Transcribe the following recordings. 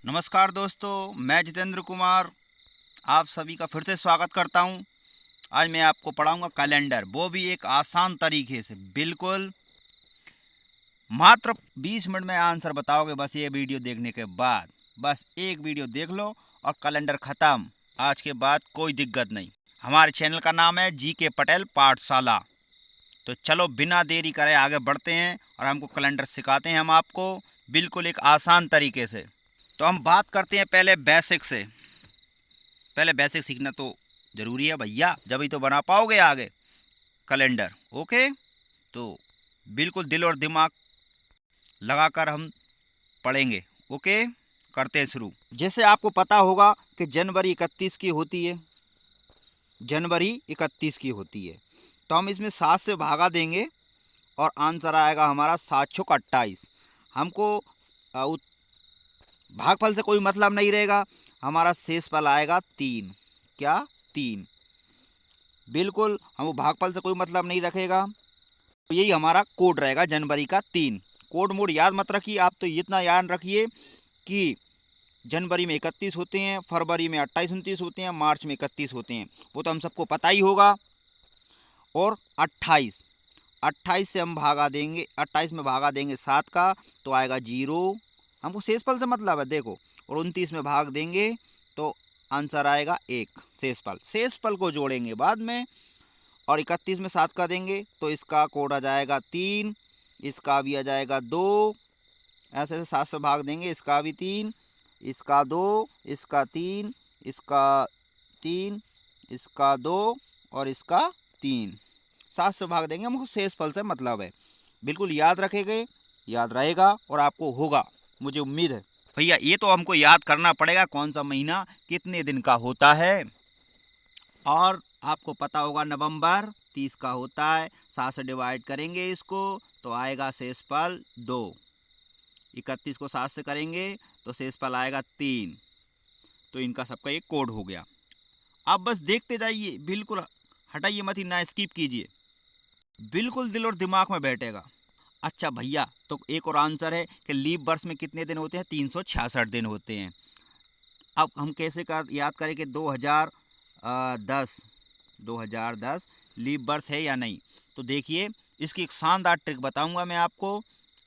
नमस्कार दोस्तों, मैं जितेंद्र कुमार आप सभी का फिर से स्वागत करता हूं। आज मैं आपको पढ़ाऊंगा कैलेंडर, वो भी एक आसान तरीके से। बिल्कुल मात्र 20 मिनट में आंसर बताओगे बस ये वीडियो देखने के बाद। बस एक वीडियो देख लो और कैलेंडर ख़त्म। आज के बाद कोई दिक्कत नहीं। हमारे चैनल का नाम है जी.के. पटेल पाठशाला। तो चलो बिना देरी करे आगे बढ़ते हैं और हमको कैलेंडर सिखाते हैं हम आपको बिल्कुल एक आसान तरीके से। तो हम बात करते हैं पहले बेसिक से। पहले बेसिक सीखना तो ज़रूरी है भैया, जब ही तो बना पाओगे आगे कैलेंडर। ओके, तो बिल्कुल दिल और दिमाग लगाकर हम पढ़ेंगे। ओके, करते हैं शुरू। जैसे आपको पता होगा कि जनवरी 31 की होती है। जनवरी 31 की होती है, तो हम इसमें 7 से भागा देंगे और आंसर आएगा हमारा 7 × 28। हमको भागफल से कोई मतलब नहीं रहेगा, हमारा शेषफल आएगा 3। क्या? 3। बिल्कुल, हम भागफल से कोई मतलब नहीं रखेगा, तो यही हमारा कोड रहेगा जनवरी का 3। कोड मोड याद मत रखिए आप, तो इतना याद रखिए कि जनवरी में 31 होते हैं, फरवरी में 28-29 होते हैं, मार्च में 31 होते हैं, वो तो हम सबको पता ही होगा। और 28, 28 से हम भागा देंगे, 28 में भागा देंगे 7 का, तो आएगा 0। हमको शेषफल से मतलब है, देखो। और 29 में भाग देंगे तो आंसर आएगा 1। शेषफल को जोड़ेंगे बाद में। और 31 में 7 का देंगे तो इसका कोड आ जाएगा 3, इसका भी आ जाएगा 2। ऐसे ऐसे 7 से भाग देंगे, इसका भी 3, इसका 2, इसका 3, इसका 3, इसका 2 और इसका 3। 7 से भाग देंगे, हमको शेषफल से मतलब है। बिल्कुल याद रखेंगे, याद रहेगा और आपको होगा, मुझे उम्मीद है। भैया ये तो हमको याद करना पड़ेगा कौन सा महीना कितने दिन का होता है। और आपको पता होगा नवंबर 30 का होता है। 7 से डिवाइड करेंगे इसको तो आएगा शेषफल 2। 31 को 7 से करेंगे तो शेषफल आएगा 3। तो इनका सबका एक कोड हो गया। आप बस देखते जाइए, बिल्कुल हटाइए मत ही, ना स्किप कीजिए, बिल्कुल दिल और दिमाग में बैठेगा। अच्छा भैया, तो एक और आंसर है कि लीप वर्ष में कितने दिन होते हैं? 366 दिन होते हैं। अब हम कैसे याद करें कि 2010 लीप वर्ष है या नहीं? तो देखिए, इसकी एक शानदार ट्रिक बताऊंगा मैं आपको।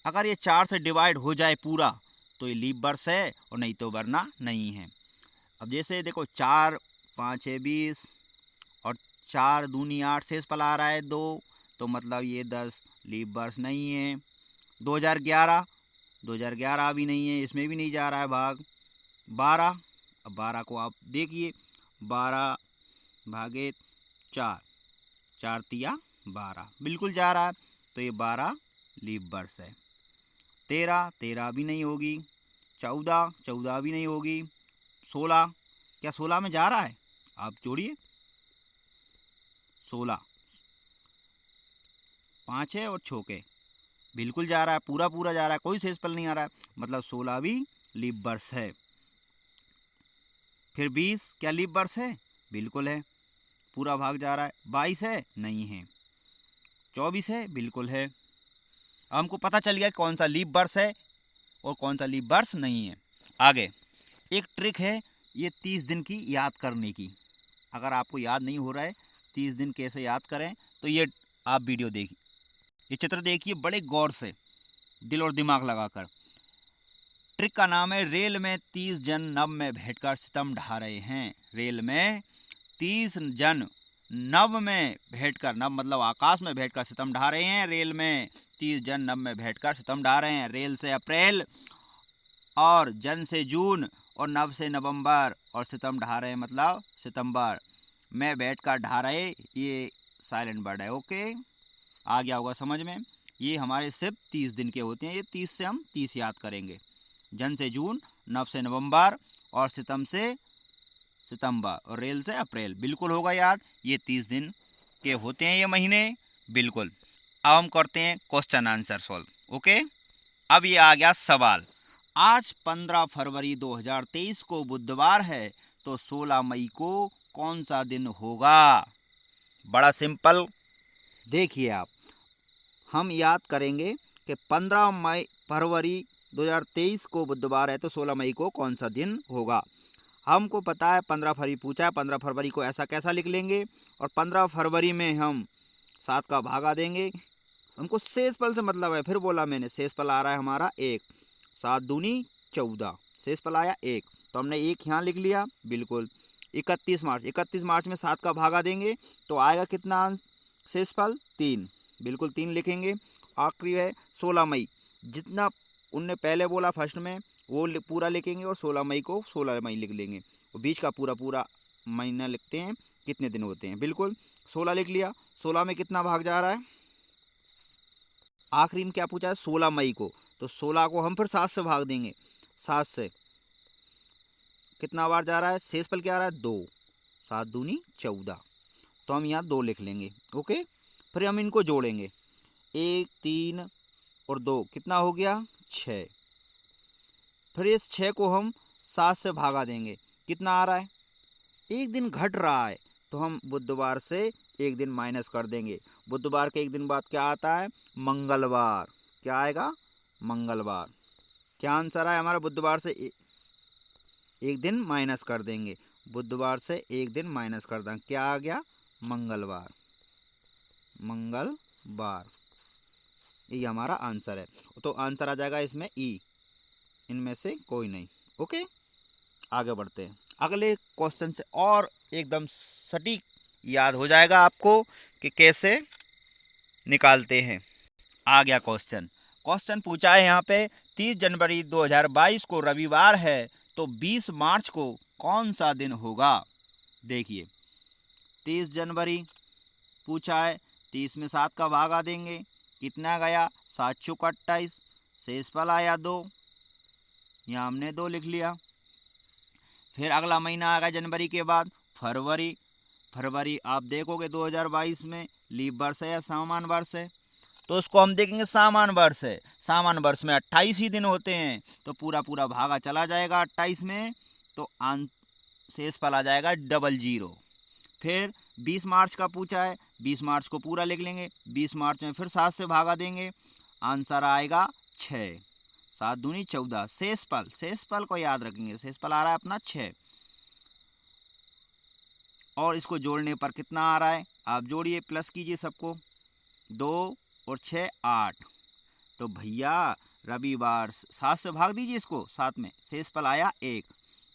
अगर ये 4 से डिवाइड हो जाए पूरा तो ये लीप वर्ष है, और नहीं तो वरना नहीं है। अब जैसे देखो, 4 5 है 20 और 4 दूनी 8, शेषफल आ रहा है 2, तो मतलब ये 10 लीप वर्ष नहीं है। 2011 भी नहीं है, इसमें भी नहीं जा रहा है भाग। 12, अब 12 को आप देखिए, 12 भागे 4, 4 तिया 12, बिल्कुल जा रहा है, तो ये 12 लीप वर्ष है। 13 भी नहीं होगी। 14 भी नहीं होगी। 16, क्या 16 में जा रहा है? आप जोड़िए, 16 5 है और छोके, बिल्कुल जा रहा है, पूरा पूरा जा रहा है, कोई शेषफल नहीं आ रहा है, मतलब 16 भी लीप वर्ष है। फिर 20, क्या लीप वर्ष है? बिल्कुल है, पूरा भाग जा रहा है। 22 है? नहीं है। 24 है? बिल्कुल है। अब हमको पता चल गया कौन सा लीप वर्ष है और कौन सा लीप वर्ष नहीं है। आगे एक ट्रिक है ये 30 दिन की याद करने की। अगर आपको याद नहीं हो रहा है 30 दिन कैसे याद करें, तो ये आप वीडियो देखिए, ये चित्र देखिए बड़े गौर से, दिल और दिमाग लगाकर। ट्रिक का नाम है रेल में 30 जन नभ में बैठकर सितम ढा रहे हैं। रेल में 30 जन नभ में बैठकर, नभ मतलब आकाश में बैठकर सितम ढा रहे हैं। रेल में 30 जन नभ में बैठकर सितम ढा रहे हैं। रेल से अप्रैल और जन से जून और नभ से नवंबर और सितम ढा रहे हैं मतलब सितंबर में बैठकर ढा रहे, ये साइलेंट वर्ड है। ओके, आ गया होगा समझ में। ये हमारे सिर्फ 30 दिन के होते हैं। ये 30 से हम 30 याद करेंगे। जन से जून, नव से नवंबर और सितम से सितंबर और रेल से अप्रैल, बिल्कुल होगा याद। ये 30 दिन के होते हैं ये महीने, बिल्कुल। अब हम करते हैं क्वेश्चन आंसर सॉल्व। ओके, अब ये आ गया सवाल। आज 15 फरवरी 2023 को बुधवार है, तो 16 मई को कौन सा दिन होगा? बड़ा सिंपल। देखिए आप, हम याद करेंगे कि 15 फरवरी 2023 को बुधवार है तो 16 मई को कौन सा दिन होगा। हमको पता है 15 फरवरी पूछा है, 15 फरवरी को ऐसा कैसा लिख लेंगे और 15 फरवरी में हम 7 का भागा देंगे। हमको शेषफल से मतलब है, फिर बोला मैंने शेषफल आ रहा है हमारा 1, 7 दूनी 14, शेषफल आया 1, तो हमने 1 यहाँ लिख लिया। बिल्कुल 31 मार्च में 7 का भागा देंगे तो आएगा कितना शेषफल 3, बिल्कुल 3 लिखेंगे। आखिरी है 16 मई, जितना उनने पहले बोला फर्स्ट में वो पूरा लिखेंगे और 16 मई को 16 मई लिख लेंगे और बीच का पूरा महीना लिखते हैं कितने दिन होते हैं। बिल्कुल 16 लिख लिया। 16 में कितना भाग जा रहा है, आखिरी में क्या पूछा है 16 मई को, तो 16 को हम फिर 7 से भाग देंगे। 7 से कितना बार जा रहा है, शेषफल क्या आ रहा है 2, 7 दूनी 14, तो हम यहाँ 2 लिख लेंगे। ओके, फिर हम इनको जोड़ेंगे 1, 3 और 2 कितना हो गया 6। फिर इस 6 को हम 7 से भागा देंगे, कितना आ रहा है, एक दिन घट रहा है तो हम बुधवार से एक दिन माइनस कर देंगे। बुधवार के एक दिन बाद क्या आता है, मंगलवार। क्या आएगा, मंगलवार। क्या आंसर है हमारा, बुधवार से एक दिन माइनस कर देंगे। बुधवार से एक दिन माइनस कर देंगे, क्या आ गया, मंगलवार। मंगलवार, ये हमारा आंसर है। तो आंसर आ जाएगा इसमें ई, इनमें से कोई नहीं। ओके, आगे बढ़ते हैं अगले क्वेश्चन से, और एकदम सटीक याद हो जाएगा आपको कि कैसे निकालते हैं। आ गया क्वेश्चन। क्वेश्चन पूछा है यहाँ पे 30 जनवरी 2022 को रविवार है तो 20 मार्च को कौन सा दिन होगा। देखिए 30 जनवरी पूछा है, 30 में 7 का भागा देंगे, कितना गया 7 चौक 28, शेषफल आया 2, यहाँ हमने 2 लिख लिया। फिर अगला महीना आ गया जनवरी के बाद फरवरी। फरवरी आप देखोगे 2022 में लीप वर्ष है या सामान्य वर्ष है, तो उसको हम देखेंगे सामान्य वर्ष है। सामान्य वर्ष में 28 ही दिन होते हैं तो पूरा भागा चला जाएगा 28 में, तो शेषफल आ जाएगा 00। फिर 20 मार्च का पूछा है, 20 मार्च को पूरा लिख लेंगे। 20 मार्च में फिर 7 से भागा देंगे, आंसर आएगा 6, 7 दूनी 14। शेषफल को याद रखेंगे, शेषफल आ रहा है अपना 6, और इसको जोड़ने पर कितना आ रहा है, आप जोड़िए प्लस कीजिए सबको, 2 और 6 8, तो भैया रविवार 7 से भाग दीजिए इसको, 7 में शेषफल आया 1,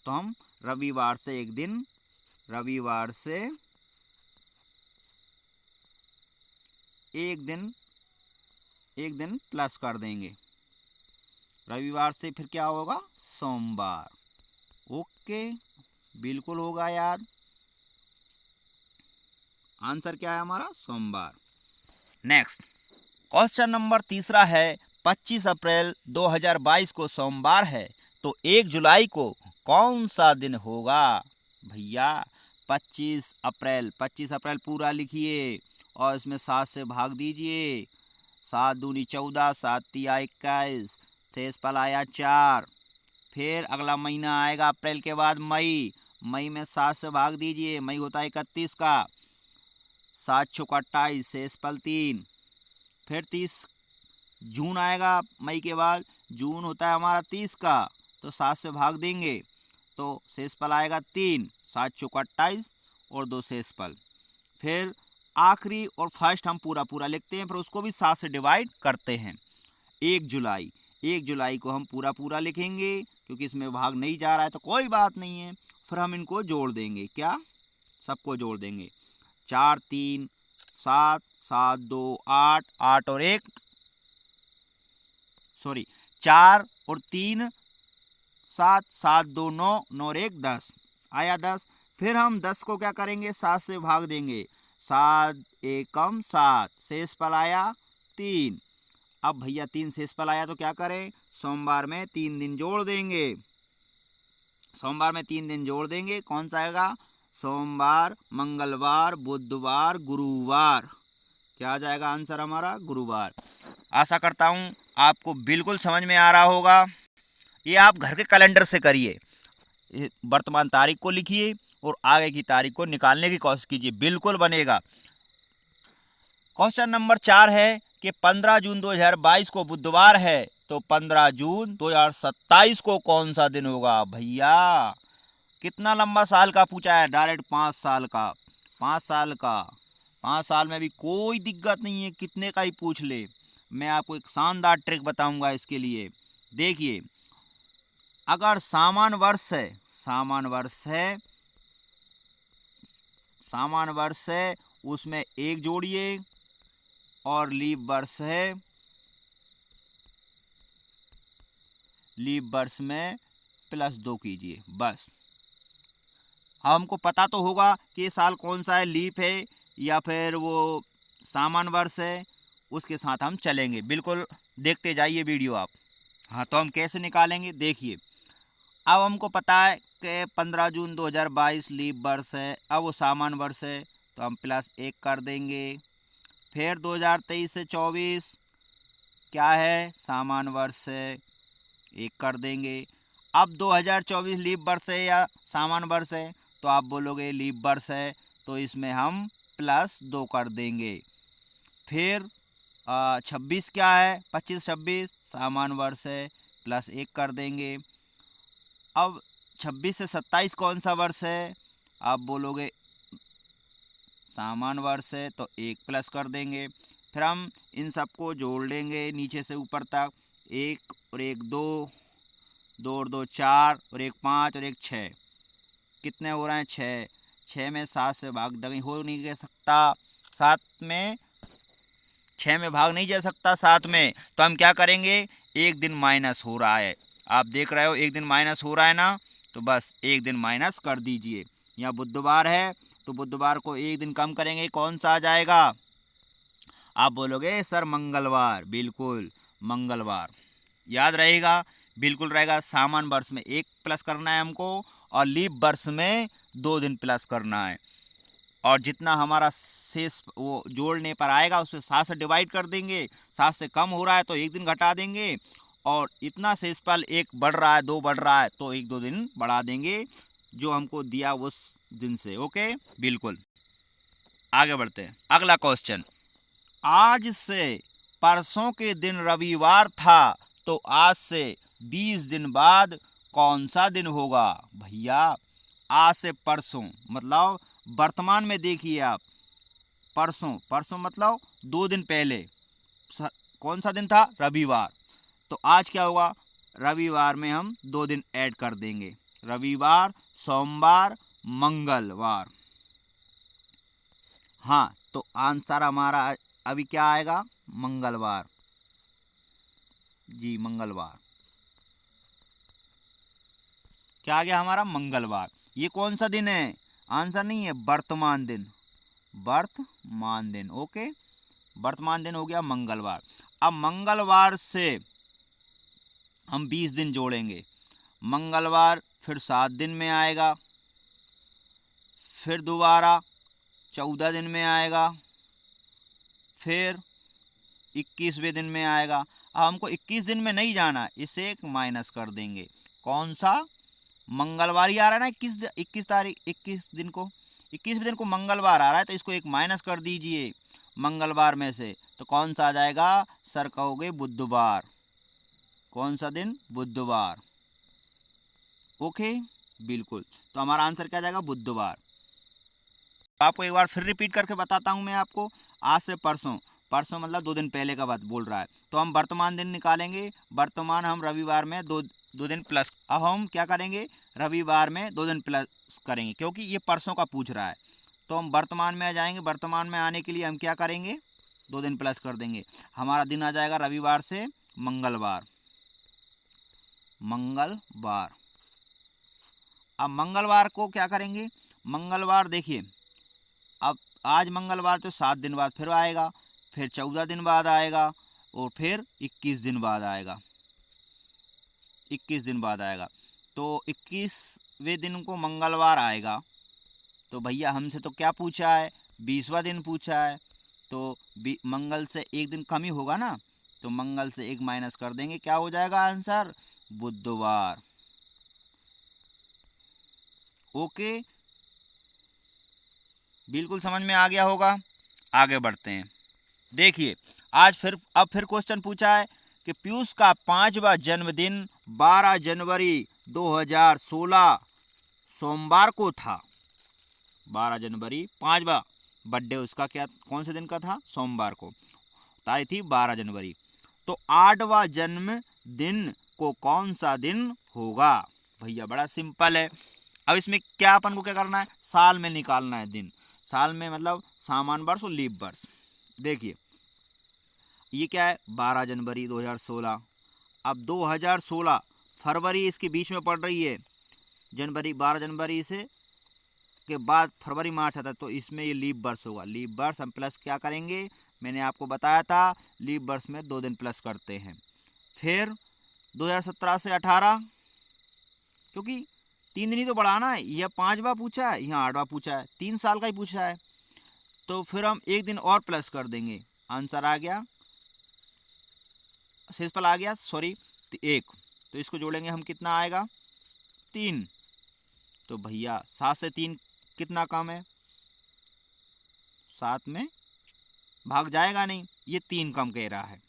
तो हम रविवार से एक दिन एक दिन प्लस कर देंगे। रविवार से फिर क्या होगा, सोमवार। ओके, बिल्कुल होगा याद। आंसर क्या है हमारा, सोमवार। नेक्स्ट क्वेश्चन नंबर 3 है, 25 अप्रैल 2022 को सोमवार है तो 1 जुलाई को कौन सा दिन होगा। भैया 25 अप्रैल पूरा लिखिए और इसमें 7 से भाग दीजिए, 7 दूनी 14, 7 तिया 21, शेषफल आया 4। फिर अगला महीना आएगा अप्रैल के बाद मई में 7 से भाग दीजिए, मई होता है 31 का, 7 चौक 28, शेषफल 3। फिर 30 जून आएगा मई के बाद, जून होता है हमारा 30 का, तो 7 से भाग देंगे तो शेषफल आएगा 3, 7 चौक 28 और 2 शेषफल। फिर आखिरी और फर्स्ट हम पूरा लिखते हैं, फिर उसको भी 7 से डिवाइड करते हैं। 1 जुलाई को हम पूरा लिखेंगे क्योंकि इसमें भाग नहीं जा रहा है तो कोई बात नहीं है। फिर हम इनको जोड़ देंगे, क्या, सबको जोड़ देंगे, 4 3 7, 7 2 8, 8 और 1 सॉरी 4 और 3 7, 7 2 9, 9 और 1 10, आया 10। फिर हम 10 को क्या करेंगे, 7 से भाग देंगे, 7 एकम 7, शेषफल आया 3। अब भैया 3 शेषफल आया तो क्या करें, सोमवार में 3 दिन जोड़ देंगे। सोमवार में 3 दिन जोड़ देंगे, कौन सा आएगा, सोमवार, मंगलवार, बुधवार, गुरुवार। क्या आ जाएगा आंसर हमारा, गुरुवार। आशा करता हूँ आपको बिल्कुल समझ में आ रहा होगा। ये आप घर के कैलेंडर से करिए, वर्तमान तारीख को लिखिए और आगे की तारीख को निकालने की कोशिश कीजिए, बिल्कुल बनेगा। क्वेश्चन नंबर 4 है कि 15 जून 2022 को बुधवार है तो 15 जून 2027 को कौन सा दिन होगा भैया। कितना लंबा साल का पूछा है, डायरेक्ट 5 साल का। 5 साल का, 5 साल में भी कोई दिक्कत नहीं है, कितने का ही पूछ ले। मैं आपको एक शानदार ट्रिक बताऊंगा इसके लिए। देखिए, अगर सामान्य वर्ष है, सामान्य वर्ष है, सामान्य वर्ष है, उसमें एक जोड़िए, और लीप वर्ष है, लीप वर्ष में +2 कीजिए, बस। हमको पता तो होगा कि ये साल कौन सा है, लीप है या फिर वो सामान्य वर्ष है, उसके साथ हम चलेंगे। बिल्कुल देखते जाइए वीडियो आप। हाँ, तो हम कैसे निकालेंगे, देखिए। अब हमको पता है कि 15 जून 2022 लीप वर्ष है। अब वो सामान्य वर्ष है तो हम +1 कर देंगे। फिर 2023 से 24 क्या है, सामान्य वर्ष है, 1 कर देंगे। अब 2024 लीप वर्ष है या सामान्य वर्ष है, तो आप बोलोगे लीप वर्ष है, तो इसमें हम +2 कर देंगे। फिर 26 क्या है, 25-26 सामान्य वर्ष है, +1 कर देंगे। अब 26 से 27 कौन सा वर्ष है, आप बोलोगे सामान्य वर्ष है, तो 1 प्लस कर देंगे। फिर हम इन सबको जोड़ लेंगे नीचे से ऊपर तक, 1 और 1 2, 2 और 2 4, और 1 5 और 1 6। कितने हो रहे हैं, 6। 6 में 7 से भाग नहीं हो नहीं जा सकता, 7 में 6 में भाग नहीं जा सकता 7 में, तो हम क्या करेंगे, 1 दिन माइनस हो रहा है, आप देख रहे हो 1 दिन माइनस हो रहा है ना, तो बस 1 दिन माइनस कर दीजिए। यहाँ बुधवार है तो बुधवार को 1 दिन कम करेंगे, कौन सा आ जाएगा, आप बोलोगे सर मंगलवार। बिल्कुल मंगलवार, याद रहेगा, बिल्कुल रहेगा। सामान्य वर्ष में 1 प्लस करना है हमको, और लीप वर्ष में 2 दिन प्लस करना है। और जितना हमारा शेष वो जोड़ने पर आएगा उससे 7 से डिवाइड कर देंगे, 7 से कम हो रहा है तो 1 दिन घटा देंगे, और इतना शेषफल 1 बढ़ रहा है, 2 बढ़ रहा है, तो 1-2 दिन बढ़ा देंगे जो हमको दिया उस दिन से। ओके, बिल्कुल। आगे बढ़ते हैं, अगला क्वेश्चन। आज से परसों के दिन रविवार था, तो आज से 20 दिन बाद कौन सा दिन होगा भैया। आज से परसों मतलब वर्तमान में देखिए आप, परसों, परसों मतलब 2 दिन पहले कौन सा दिन था, रविवार। तो आज क्या होगा, रविवार में हम 2 दिन ऐड कर देंगे, रविवार, सोमवार, मंगलवार। हाँ, तो आंसर हमारा अभी क्या आएगा, मंगलवार। जी मंगलवार, क्या आ गया हमारा, मंगलवार। ये कौन सा दिन है, आंसर नहीं है, वर्तमान दिन, वर्तमान दिन। ओके, वर्तमान दिन हो गया मंगलवार। अब मंगलवार से हम 20 दिन जोड़ेंगे, मंगलवार फिर 7 दिन में आएगा, फिर दोबारा 14 दिन में आएगा, फिर 21वें दिन में आएगा। अब हमको 21 दिन में नहीं जाना, इसे एक माइनस कर देंगे, कौन सा, मंगलवार ही आ रहा है ना, 21 तारीख, 21 दिन को, 21वें दिन को मंगलवार आ रहा है, तो इसको एक माइनस कर दीजिए मंगलवार में से, तो कौन सा आ जाएगा सर, कहोगे बुधवार। कौन सा दिन, बुधवार। ओके, बिल्कुल, तो हमारा आंसर क्या जाएगा, बुधवार। आपको एक बार फिर रिपीट करके बताता हूं मैं आपको। आज से परसों, परसों मतलब 2 दिन पहले का बात बोल रहा है, तो हम वर्तमान दिन निकालेंगे, वर्तमान हम रविवार में दो दिन प्लस, अब हम क्या करेंगे, रविवार में 2 दिन प्लस करेंगे, क्योंकि ये परसों का पूछ रहा है, तो हम वर्तमान में आ जाएंगे। वर्तमान में आने के लिए हम क्या करेंगे, 2 दिन प्लस कर देंगे, हमारा दिन आ जाएगा रविवार से मंगलवार, मंगलवार। अब मंगलवार को क्या करेंगे, मंगलवार देखिए, अब आज मंगलवार तो 7 दिन बाद फिर आएगा, फिर 14 दिन बाद आएगा, और फिर 21 दिन बाद आएगा, 21 दिन बाद आएगा, तो 21वें दिन को मंगलवार आएगा। तो भैया हमसे तो क्या पूछा है, 20वां दिन पूछा है, तो मंगल से 1 दिन कम ही होगा ना, तो मंगल से 1 माइनस कर देंगे, क्या हो जाएगा आंसर, बुधवार। ओके, बिल्कुल समझ में आ गया होगा। आगे बढ़ते हैं, देखिए आज फिर, अब फिर क्वेश्चन पूछा है कि पीयूष का 5वां जन्मदिन 12 जनवरी 2016 सोमवार को था। 12 जनवरी 5वां बर्थडे उसका क्या कौन से दिन का था? सोमवार को। तारीख थी 12 जनवरी। तो 8वां जन्मदिन को कौन सा दिन होगा? भैया बड़ा सिंपल है। अब इसमें क्या अपन को क्या करना है? साल में निकालना है दिन। साल में मतलब सामान्य वर्ष और लीप वर्ष। देखिए ये क्या है? 12 जनवरी 2016। अब 2016 फरवरी इसके बीच में पड़ रही है। जनवरी 12 जनवरी से के बाद फरवरी मार्च आता है, तो इसमें ये लीप वर्ष होगा। लीप वर्ष हम प्लस क्या करेंगे? मैंने आपको बताया था लीप वर्ष में 2 दिन प्लस करते हैं। फिर 2017 से 18, क्योंकि 3 दिन ही तो बढ़ाना है। यह 5वां पूछा है, यहाँ 8वां पूछा है, 3 साल का ही पूछा है। तो फिर हम 1 दिन और प्लस कर देंगे। आंसर आ गया, शेषफल आ गया, सॉरी 1। तो इसको जोड़ेंगे हम, कितना आएगा? 3। तो भैया 7 से 3 कितना कम है? 7 में भाग जाएगा नहीं, ये 3 कम कह रहा है।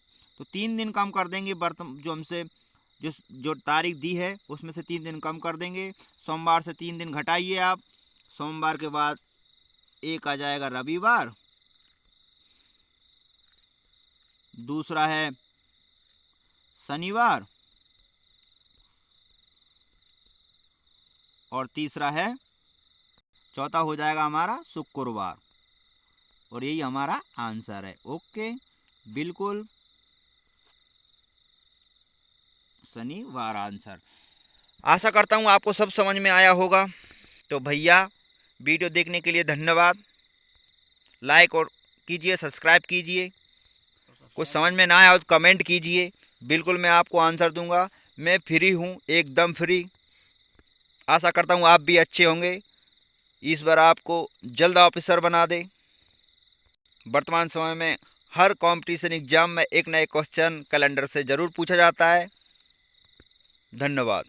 तो 3 दिन कम कर देंगे। जो हमसे जो तारीख दी है उसमें से 3 दिन कम कर देंगे। सोमवार से 3 दिन घटाइए आप। सोमवार के बाद एक आ जाएगा रविवार, दूसरा है शनिवार और तीसरा है, चौथा हो जाएगा हमारा शुक्रवार। और यही हमारा आंसर है। ओके, बिल्कुल शनिवार आंसर। आशा करता हूँ आपको सब समझ में आया होगा। तो भैया वीडियो देखने के लिए धन्यवाद। लाइक और कीजिए, सब्सक्राइब कीजिए। कुछ समझ में ना आया हो तो कमेंट कीजिए, बिल्कुल मैं आपको आंसर दूंगा। मैं फ्री हूँ, एकदम फ्री। आशा करता हूँ आप भी अच्छे होंगे, ईश्वर आपको जल्द ऑफिसर बना दे। वर्तमान समय में हर कंपटीशन एग्जाम में एक नए क्वेश्चन कैलेंडर से ज़रूर पूछा जाता है। धन्यवाद।